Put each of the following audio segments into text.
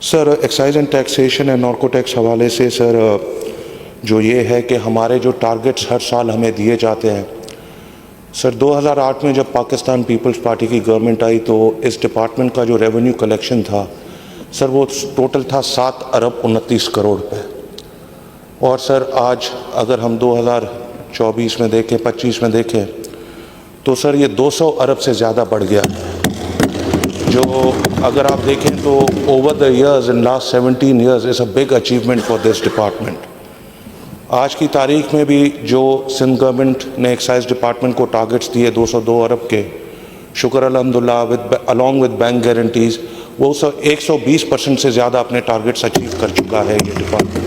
Sir excise and taxation and narco tax हवाले से sir जो ये है कि हमारे जो टारगेट्स हर साल हमें दिए जाते हैं सर 2008 में जब पाकिस्तान पीपल्स पार्टी की गवर्नमेंट आई तो इस डिपार्टमेंट का जो रेवेन्यू कलेक्शन था सर वो टोटल था 7 अरब 29 करोड़ रुपए। और सर आज अगर हम 2024 में देखें 25 में देखें तो सर ये 200 अरब से ज़्यादा बढ़ गया, जो अगर आप देखें तो over the years in last 17 years is a big achievement for this department. आज की तारीख में भी जो सिंध गवर्नमेंट ने एक्साइज डिपार्टमेंट को टारगेट्स दिए 202 अरब के, शुक्र अल्हम्दुलिल्लाह with along with bank guarantees वो 120% से ज़्यादा अपने टारगेट्स अचीव कर चुका है ये डिपार्टमेंट।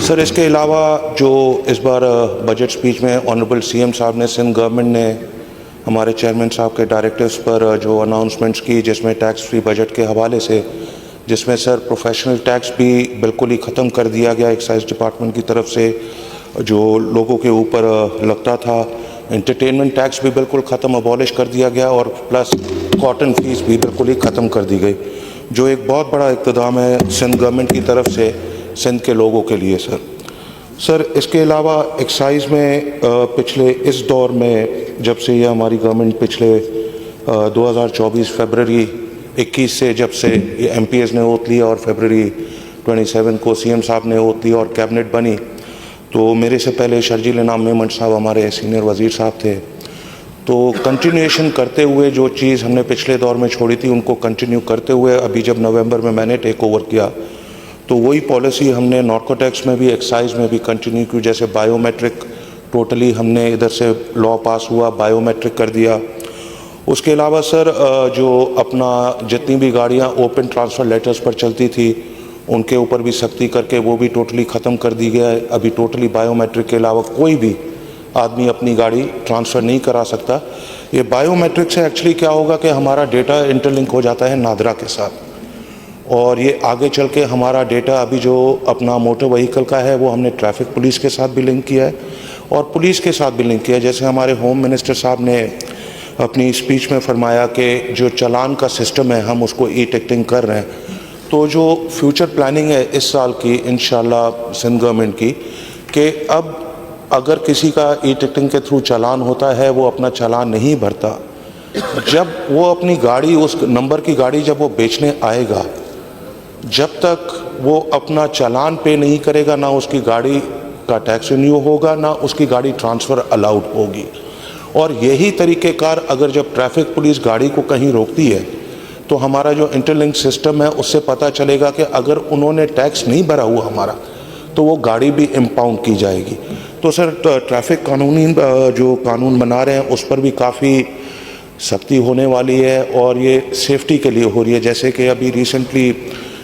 सर इसके अलावा जो इस बार बजट स्पीच में ऑनरेबल सीएम साहब ने सिंध गवर्नमेंट ने हमारे चेयरमैन साहब के डायरेक्टिव्स पर जो अनाउंसमेंट्स की, जिसमें टैक्स फ्री बजट के हवाले से, जिसमें सर प्रोफेशनल टैक्स भी बिल्कुल ही ख़त्म कर दिया गया एक्साइज डिपार्टमेंट की तरफ से जो लोगों के ऊपर लगता था। एंटरटेनमेंट टैक्स भी बिल्कुल ख़त्म, अबॉलिश कर दिया गया और प्लस कॉटन फीस भी बिल्कुल ही ख़त्म कर दी गई, जो एक बहुत बड़ा इक़्तिदाम है सिंध गवर्नमेंट की तरफ से सिंध के लोगों के लिए। सर इसके अलावा एक्साइज में पिछले इस दौर में जब से ये हमारी गवर्नमेंट पिछले 2024 फरवरी 21 से जब से ये MPs ने ओथ लिया और फरवरी 27 को CM साहब ने ओथ लिया और कैबिनेट बनी, तो मेरे से पहले शर्जील इनाम मेमन साहब हमारे सीनियर वज़ीर साहब थे, तो कंटिन्यूएशन करते हुए जो चीज़ हमने पिछले दौर में छोड़ी थी उनको कंटिन्यू करते हुए अभी जब नवंबर में मैंने टेक ओवर किया तो वही पॉलिसी हमने नार्को टैक्स में भी एक्साइज में भी कंटिन्यू की। जैसे बायोमेट्रिक टोटली हमने इधर से लॉ पास हुआ, बायोमेट्रिक कर दिया। उसके अलावा सर जो अपना जितनी भी गाड़ियां ओपन ट्रांसफ़र लेटर्स पर चलती थी उनके ऊपर भी सख्ती करके वो भी टोटली ख़त्म कर दी गया है। अभी टोटली बायोमेट्रिक के अलावा कोई भी आदमी अपनी गाड़ी ट्रांसफ़र नहीं करा सकता। ये बायोमेट्रिक से एक्चुअली क्या होगा कि हमारा डेटा इंटरलिंक हो जाता है नादरा के साथ, और ये आगे चल के हमारा डेटा अभी जो अपना मोटर व्हीकल का है वो हमने ट्रैफिक पुलिस के साथ भी लिंक किया है और पुलिस के साथ भी लिंक किया है। जैसे हमारे होम मिनिस्टर साहब ने अपनी स्पीच में फरमाया कि जो चालान का सिस्टम है हम उसको ई-टिकटिंग कर रहे हैं, तो जो फ्यूचर प्लानिंग है इस साल की इंशाल्लाह सिंध गवर्नमेंट की कि अब अगर किसी का ई-टिकटिंग के थ्रू चालान होता है वो अपना चालान नहीं भरता, जब वो अपनी गाड़ी उस नंबर की गाड़ी जब वो बेचने आएगा, जब तक वो अपना चालान पे नहीं करेगा ना उसकी गाड़ी का टैक्स रिन्यू होगा ना उसकी गाड़ी ट्रांसफ़र अलाउड होगी। और यही तरीक़ेकार अगर जब ट्रैफिक पुलिस गाड़ी को कहीं रोकती है तो हमारा जो इंटरलिंक सिस्टम है उससे पता चलेगा कि अगर उन्होंने टैक्स नहीं भरा हुआ हमारा तो वो गाड़ी भी इम्पाउंड की जाएगी। तो सर ट्रैफिक कानूनी जो कानून बना रहे हैं उस पर भी काफ़ी सख्ती होने वाली है और ये सेफ्टी के लिए हो रही है। जैसे कि अभी रिसेंटली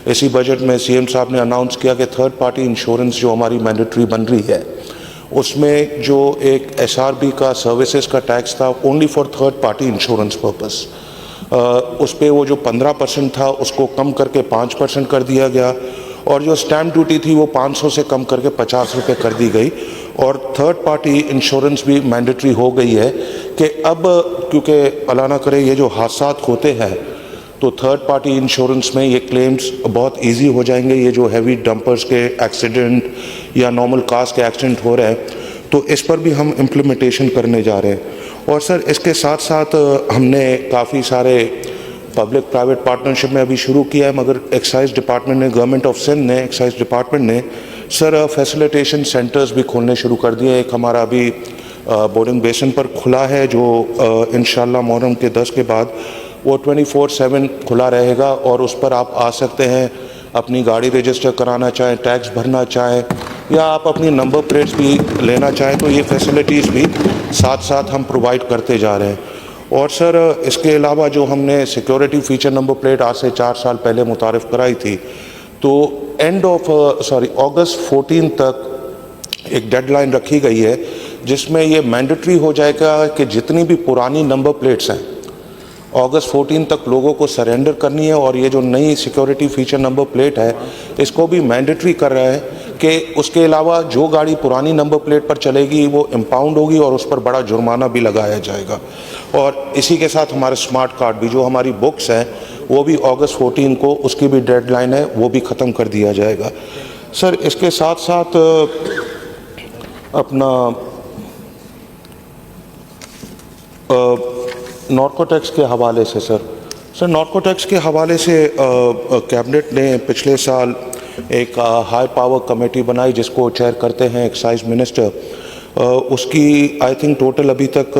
इसी बजट में CM साहब ने अनाउंस किया कि थर्ड पार्टी इंश्योरेंस जो हमारी मैंडेटरी बन रही है उसमें जो एक SRB का सर्विसेज का टैक्स था only for third party insurance purpose, उस पर वो जो 15% था उसको कम करके 5% कर दिया गया और जो स्टैम्प ड्यूटी थी वो 500 से कम करके 50 रुपये कर दी गई और थर्ड पार्टी इंश्योरेंस भी मैंडेटरी हो गई है कि अब क्योंकि अल्लाह ना करे ये जो हादसात होते हैं तो थर्ड पार्टी इंश्योरेंस में ये क्लेम्स बहुत इजी हो जाएंगे। ये जो हैवी डंपर्स के एक्सीडेंट या नॉर्मल कार्स के एक्सीडेंट हो रहे हैं तो इस पर भी हम इम्प्लीमेंटेशन करने जा रहे हैं। और सर इसके साथ साथ हमने काफ़ी सारे पब्लिक प्राइवेट पार्टनरशिप में अभी शुरू किया है, मगर एक्साइज डिपार्टमेंट ने, गवर्नमेंट ऑफ सिंध ने, एक्साइज डिपार्टमेंट ने सर फैसिलिटेशन सेंटर्स भी खोलने शुरू कर दिए। एक हमारा अभी बोर्डिंग बेसन पर खुला है जो इंशाल्लाह मुहर्रम के 10 के बाद वो 24/7 खुला रहेगा और उस पर आप आ सकते हैं, अपनी गाड़ी रजिस्टर कराना चाहें, टैक्स भरना चाहें या आप अपनी नंबर प्लेट्स भी लेना चाहें, तो ये फैसिलिटीज़ भी साथ साथ हम प्रोवाइड करते जा रहे हैं। और सर इसके अलावा जो हमने सिक्योरिटी फीचर नंबर प्लेट आज से 4 साल पहले मुतारिफ़ कराई थी, तो अगस्त 14 तक एक डेडलाइन रखी गई है जिसमें ये मैंडेटरी हो जाएगा कि जितनी भी पुरानी नंबर प्लेट्स हैं अगस्त 14 तक लोगों को सरेंडर करनी है। और ये जो नई सिक्योरिटी फीचर नंबर प्लेट है इसको भी मैंडेटरी कर रहा है कि उसके अलावा जो गाड़ी पुरानी नंबर प्लेट पर चलेगी वो इम्पाउंड होगी और उस पर बड़ा जुर्माना भी लगाया जाएगा। और इसी के साथ हमारे स्मार्ट कार्ड भी, जो हमारी बुक्स हैं वो भी अगस्त 14 को उसकी भी डेडलाइन है, वो भी ख़त्म कर दिया जाएगा। सर इसके साथ साथ अपना नार्कोटिक्स के हवाले से सर नार्कोटिक्स के हवाले से कैबिनेट ने पिछले साल एक हाई पावर कमेटी बनाई जिसको चेयर करते हैं एक्साइज मिनिस्टर। उसकी आई थिंक टोटल अभी तक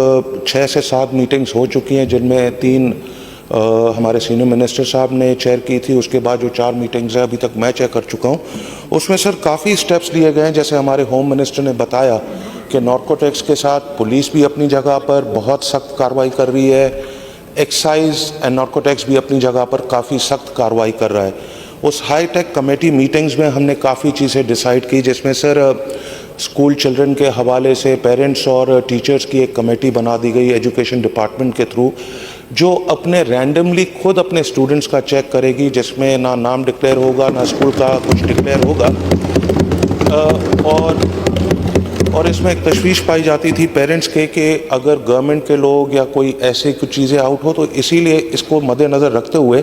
6 से 7 मीटिंग्स हो चुकी हैं, जिनमें 3 हमारे सीनियर मिनिस्टर साहब ने चेयर की थी। उसके बाद जो 4 मीटिंग्स हैं अभी तक मैं चेयर कर चुका हूँ। उसमें सर काफ़ी स्टेप्स लिए गए हैं, जैसे हमारे होम मिनिस्टर ने बताया कि नार्कोटिक्स के साथ पुलिस भी अपनी जगह पर बहुत सख्त कार्रवाई कर रही है, एक्साइज एंड नार्कोटिक्स भी अपनी जगह पर काफ़ी सख्त कार्रवाई कर रहा है। उस हाई टेक कमेटी मीटिंग्स में हमने काफ़ी चीज़ें डिसाइड की, जिसमें सर स्कूल चिल्ड्रन के हवाले से पेरेंट्स और टीचर्स की एक कमेटी बना दी गई एजुकेशन डिपार्टमेंट के थ्रू, जो अपने रैंडमली खुद अपने स्टूडेंट्स का चेक करेगी, जिसमें ना नाम डिक्लेयर होगा ना स्कूल का कुछ डिक्लेयर होगा। और इसमें एक तशवीश पाई जाती थी पेरेंट्स के कि अगर गवर्नमेंट के लोग या कोई ऐसे कुछ चीज़ें आउट हो, तो इसीलिए इसको मद्देनज़र रखते हुए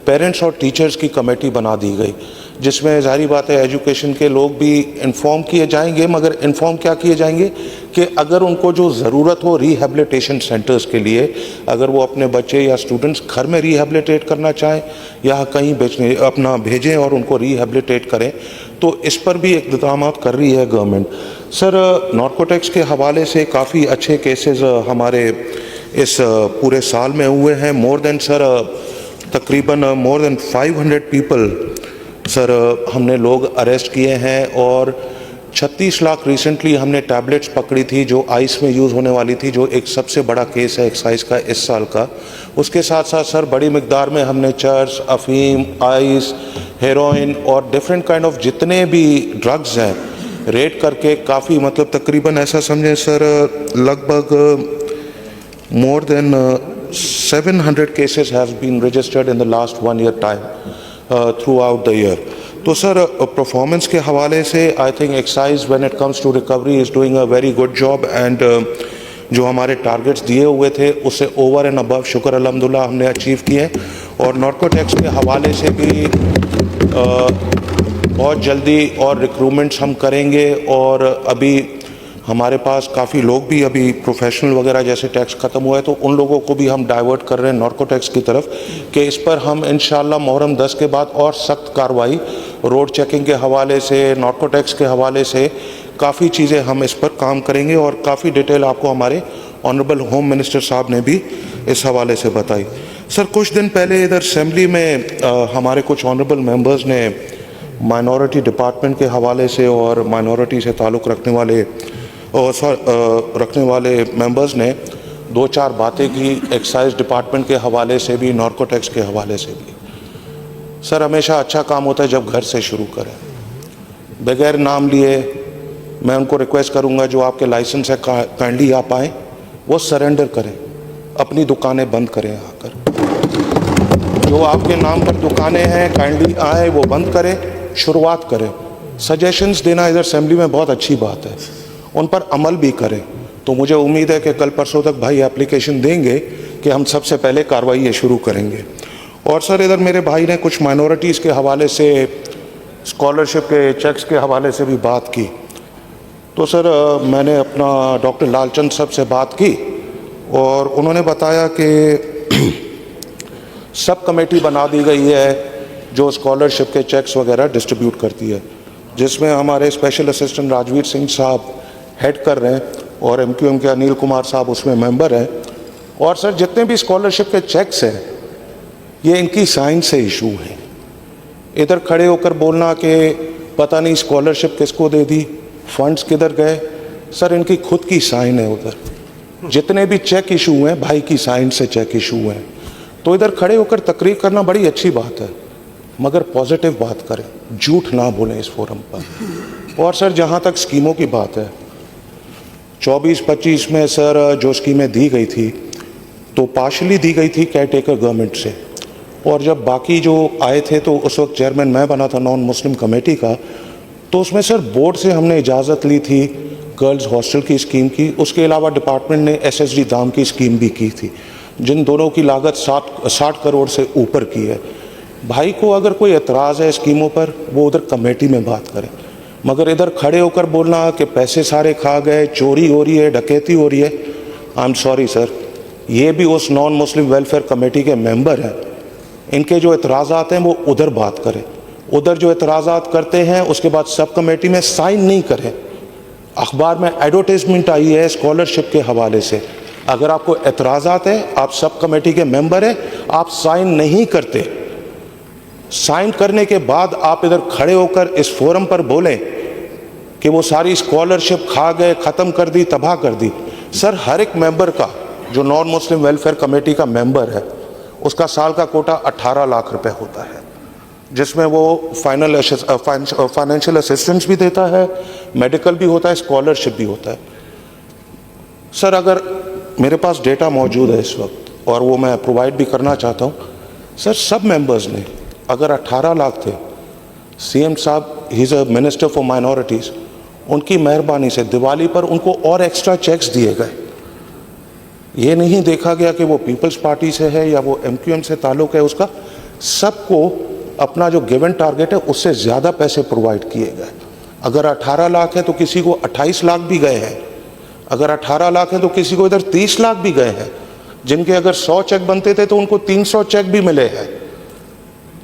पेरेंट्स और टीचर्स की कमेटी बना दी गई, जिसमें ज़ाहिर बात है एजुकेशन के लोग भी इन्फॉर्म किए जाएंगे। मगर इन्फॉर्म क्या किए जाएंगे कि अगर उनको जो ज़रूरत हो रिहेबिलिटेशन सेंटर्स के लिए, अगर वो अपने बच्चे या स्टूडेंट्स घर में रिहेबिलिटेट करना चाहें या कहीं भेजें और उनको रिहेबिलिटेट करें, तो इस पर भी इक़दाम कर रही है गवर्नमेंट। सर नार्कोटिक्स के हवाले से काफ़ी अच्छे केसेस हमारे इस पूरे साल में हुए हैं। तकरीबन मोर देन 500 पीपल सर हमने लोग अरेस्ट किए हैं, और 36 लाख रिसेंटली हमने टैबलेट्स पकड़ी थी जो आइस में यूज़ होने वाली थी, जो एक सबसे बड़ा केस है एक्साइज का इस साल का। उसके साथ साथ सर बड़ी मिकदार में हमने चर्स, अफीम, आइस, हेरोइन और डिफरेंट काइंड ऑफ जितने भी ड्रग्स हैं रेड करके काफ़ी, मतलब तकरीबन ऐसा समझें सर लगभग more than 700 cases has been registered in the last 1 year time throughout the year. तो सर परफॉर्मेंस के हवाले से I think excise when it comes to recovery is doing a very good job, and जो हमारे targets दिए हुए थे उससे ओवर एंड अबव शुक्र अल्हम्दुलिल्लाह हमने अचीव किए। और नार्कोटिक्स के हवाले से भी बहुत जल्दी और रिक्रूटमेंट्स हम करेंगे, और अभी हमारे पास काफ़ी लोग भी अभी प्रोफेशनल वगैरह जैसे टैक्स ख़त्म हुआ है, तो उन लोगों को भी हम डाइवर्ट कर रहे हैं नार्कोटिक्स की तरफ, कि इस पर हम इंशाल्लाह मुहर्रम 10 के बाद और सख्त कार्रवाई रोड चेकिंग के हवाले से, नार्कोटिक्स के हवाले से काफ़ी चीज़ें हम इस पर काम करेंगे। और काफ़ी डिटेल आपको हमारे ऑनरेबल होम मिनिस्टर साहब ने भी इस हवाले से बताई। सर कुछ दिन पहले इधर असेंबली में हमारे कुछ ऑनरेबल मेंबर्स ने माइनॉरिटी डिपार्टमेंट के हवाले से और माइनॉरिटी से ताल्लुक़ रखने वाले मेंबर्स ने 2-4 बातें की, एक्साइज डिपार्टमेंट के हवाले से भी, नार्कोटिक्स के हवाले से भी। सर हमेशा अच्छा काम होता है जब घर से शुरू करें। बगैर नाम लिए मैं उनको रिक्वेस्ट करूंगा जो आपके लाइसेंस है काइंडली आप आएँ, वो सरेंडर करें, अपनी दुकानें बंद करें आकर। जो आपके नाम पर दुकानें हैं काइंडली आए, वो बंद करें, शुरुआत करें। सजेशंस देना इधर असेंबली में बहुत अच्छी बात है, उन पर अमल भी करें। तो मुझे उम्मीद है कि कल परसों तक भाई एप्लीकेशन देंगे कि हम सबसे पहले कार्रवाई ये शुरू करेंगे। और सर इधर मेरे भाई ने कुछ माइनॉरिटीज़ के हवाले से, स्कॉलरशिप के चेक्स के हवाले से भी बात की। तो सर मैंने अपना डॉक्टर लालचंद साहब से बात की और उन्होंने बताया कि सब कमेटी बना दी गई है जो स्कॉलरशिप के चेक्स वगैरह डिस्ट्रीब्यूट करती है, जिसमें हमारे स्पेशल असिस्टेंट राजवीर सिंह साहब हेड कर रहे हैं और MQM के अनिल कुमार साहब उसमें मेंबर हैं। और सर जितने भी स्कॉलरशिप के चेक्स हैं ये इनकी साइन से इशू है। इधर खड़े होकर बोलना कि पता नहीं स्कॉलरशिप किसको दे दी, फंड्स किधर गए, सर इनकी खुद की साइन है। उधर जितने भी चेक इशू हैं भाई की साइन से चेक इशू हैं। तो इधर खड़े होकर तकरीर करना बड़ी अच्छी बात है, मगर पॉजिटिव बात करें, झूठ ना बोलें इस फोरम पर। और सर जहाँ तक स्कीमों की बात है, 24-25 में सर जो स्कीमें दी गई थी तो पार्शली दी गई थी केयर टेकर गवर्नमेंट से, और जब बाकी जो आए थे तो उस वक्त चेयरमैन मैं बना था नॉन मुस्लिम कमेटी का, तो उसमें सर बोर्ड से हमने इजाज़त ली थी गर्ल्स हॉस्टल की स्कीम की, उसके अलावा डिपार्टमेंट ने SSD धाम की स्कीम भी की थी, जिन दोनों की लागत 60 करोड़ से ऊपर की है। भाई को अगर कोई एतराज़ है स्कीमों पर, वो उधर कमेटी में बात करें, मगर इधर खड़े होकर बोलना कि पैसे सारे खा गए, चोरी हो रही है, डकैती हो रही है, आई एम सॉरी सर, ये भी उस नॉन मुस्लिम वेलफेयर कमेटी के मेंबर हैं। इनके जो एतराज़ात हैं वो उधर बात करें, उधर जो एतराज़ात करते हैं उसके बाद सब कमेटी में साइन नहीं करें। अखबार में एडवर्टाइजमेंट आई है स्कॉलरशिप के हवाले से, अगर आपको एतराज़ात है, आप सब कमेटी के मेंबर हैं, आप साइन नहीं करते, साइन करने के बाद आप इधर खड़े होकर इस फोरम पर बोलें कि वो सारी स्कॉलरशिप खा गए, ख़त्म कर दी, तबाह कर दी। सर हर एक मेंबर का जो नॉन मुस्लिम वेलफेयर कमेटी का मेंबर है, उसका साल का कोटा 18 लाख रुपए होता है, जिसमें वो फाइनेंशियल असिस्टेंस भी देता है, मेडिकल भी होता है, स्कॉलरशिप भी होता है। सर अगर मेरे पास डेटा मौजूद है इस वक्त और वो मैं प्रोवाइड भी करना चाहता हूँ, सर सब मेंबर्स ने अगर 18 लाख थे, CM साहब he is a minister for minorities, उनकी मेहरबानी से दिवाली पर उनको और एक्स्ट्रा चेक्स दिए गए। ये नहीं देखा गया कि वो पीपल्स पार्टी से है या वो MQM से ताल्लुक़ है, उसका सबको अपना जो गिवन टारगेट है उससे ज़्यादा पैसे प्रोवाइड किए गए। अगर 18 लाख है तो किसी को 28 लाख भी गए हैं, अगर 18 लाख है तो किसी को इधर 30 लाख भी गए हैं। जिनके अगर 100 चेक बनते थे तो उनको 300 चेक भी मिले हैं,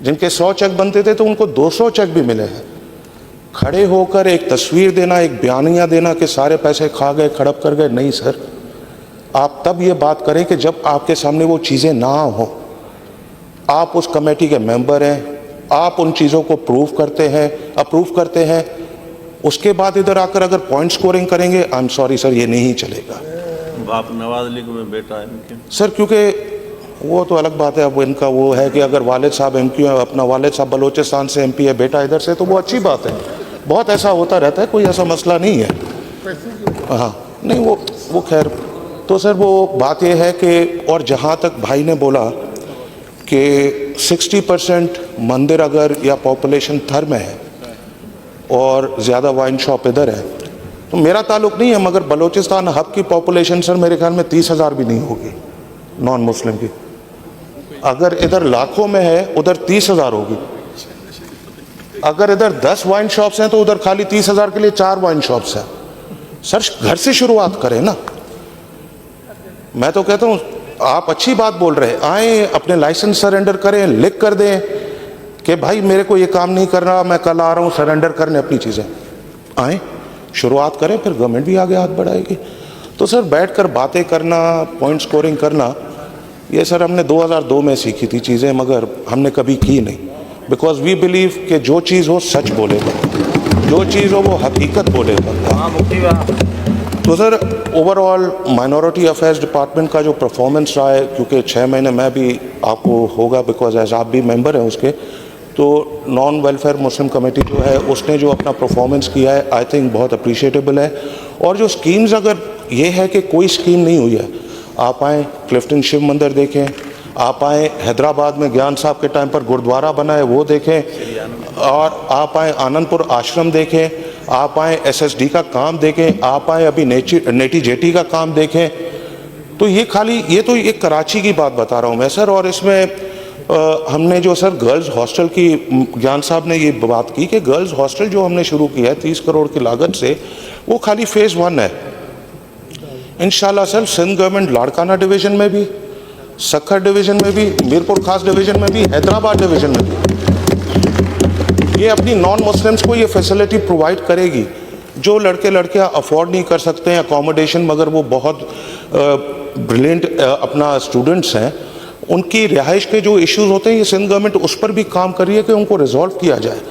जिनके 100 चेक बनते थे तो उनको 200 चेक भी मिले हैं। खड़े होकर एक तस्वीर देना, एक बयानिया देना कि सारे पैसे खा गए, खड़प कर गए, नहीं सर, आप तब ये बात करें कि जब आपके सामने वो चीज़ें ना हो। आप उस कमेटी के मेंबर हैं, आप उन चीज़ों को अप्रूव करते हैं, उसके बाद इधर आकर अगर पॉइंट स्कोरिंग करेंगे, आई एम सॉरी सर, ये नहीं चलेगा। आप नवाज अली को में बेटा है इनके? सर क्योंकि वो तो अलग बात है, अब इनका वो है कि अगर वालिद साहब MQ है, अपना वालिद साहब बलोचिस्तान से MP है, बेटा इधर से, तो वो अच्छी बात है। बहुत ऐसा होता रहता है, कोई ऐसा मसला नहीं है। हाँ नहीं वो खैर, तो सर वो बात ये है कि, और जहाँ तक भाई ने बोला कि 60% मंदिर अगर या पॉपुलेशन थर में है और ज़्यादा वाइन शॉप इधर है, तो मेरा ताल्लुक़ नहीं है, मगर बलोचिस्तान हब की पॉपुलेशन सर मेरे ख्याल में 30,000 भी नहीं होगी नॉन मुस्लिम की। अगर इधर लाखों में है, उधर 30,000 होगी। अगर इधर 10 वाइन शॉप्स हैं तो उधर खाली 30,000 के लिए 4 वाइन शॉप्स हैं। सर घर से शुरुआत करें ना। मैं तो कहता हूँ आप अच्छी बात बोल रहे हैं, आए अपने लाइसेंस सरेंडर करें, लिख कर दें कि भाई मेरे को ये काम नहीं करना, मैं कल आ रहा हूँ सरेंडर करने अपनी चीज़ें, आए शुरुआत करें, फिर गवर्नमेंट भी आगे हाथ बढ़ाएगी। तो सर बैठकर बातें करना, पॉइंट स्कोरिंग करना, ये सर हमने 2002 में सीखी थी चीज़ें, मगर हमने कभी की नहीं। बिकॉज वी बिलीव कि जो चीज़ हो सच बोलेगा, जो चीज़ हो वो हकीकत बोलेगा। तो sir overall minority affairs department का जो परफॉर्मेंस रहा है, क्योंकि 6 महीने में भी आपको होगा, बिकॉज एज आप भी मेंबर हैं उसके, तो नॉन वेलफेयर मुस्लिम कमेटी जो है उसने जो अपना परफॉर्मेंस किया है, आई थिंक बहुत अप्रिशिएटेबल है। और जो स्कीम्स, अगर ये है कि कोई स्कीम नहीं हुई है, आप आएँ क्लिफ्टन शिव मंदिर देखें, आप आएँ हैदराबाद में ज्ञान साहब के टाइम पर गुरुद्वारा बना है वो देखें, और आप आएँ आनंदपुर आश्रम देखें, आप आएँ SSD का काम देखें, आप आएँ अभी नेटी जेटी का काम देखें। तो ये तो एक कराची की बात बता रहा हूँ मैं सर। और इसमें हमने जो सर गर्ल्स हॉस्टल की, ज्ञान साहब ने ये बात की कि गर्ल्स हॉस्टल जो हमने शुरू किया है 30 करोड़ की लागत से, वो खाली फेज़ 1 है। इंशाल्लाह sir Sindh government Larkana division में भी, सक्खर डिवीज़न में भी, मीरपुर खास डिवीज़न में भी, हैदराबाद डिवीज़न में भी ये अपनी नॉन मुस्लिम्स को ये फैसिलिटी प्रोवाइड करेगी। जो लड़के लड़कियां अफोर्ड नहीं कर सकते हैं अकोमोडेशन, मगर वो बहुत ब्रिलियंट अपना स्टूडेंट्स हैं, उनकी रिहाइश के जो इश्यूज़ होते हैं, ये सिंध गवर्नमेंट उस पर भी काम कर रही है कि उनको रिजॉल्व किया जाए।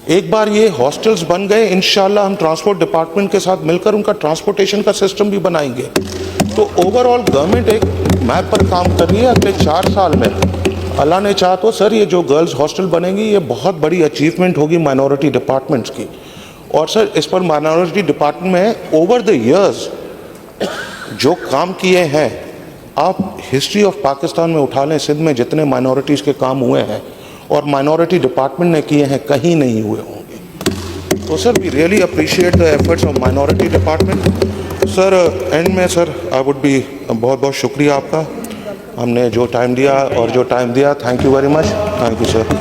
एक बार ये हॉस्टल्स बन गए, इंशाल्लाह हम ट्रांसपोर्ट डिपार्टमेंट के साथ मिलकर उनका ट्रांसपोर्टेशन का सिस्टम भी बनाएंगे। तो ओवरऑल गवर्नमेंट एक मैप पर काम कर रही है। अगले 4 साल में अल्लाह ने चाहा तो सर ये जो गर्ल्स हॉस्टल बनेंगी, ये बहुत बड़ी अचीवमेंट होगी माइनॉरिटी डिपार्टमेंट्स की। और सर इस पर माइनॉरिटी डिपार्टमेंट में ओवर द इयर्स जो काम किए हैं, आप हिस्ट्री ऑफ पाकिस्तान में उठा लें, सिंध में जितने माइनॉरिटीज़ के काम हुए हैं और माइनॉरिटी डिपार्टमेंट ने किए हैं, कहीं नहीं हुए होंगे। तो sir we really appreciate the efforts of minority department. Sir end में सर आई वुड बी बहुत बहुत शुक्रिया आपका, हमने जो टाइम दिया और जो टाइम दिया, thank you very much, thank you sir.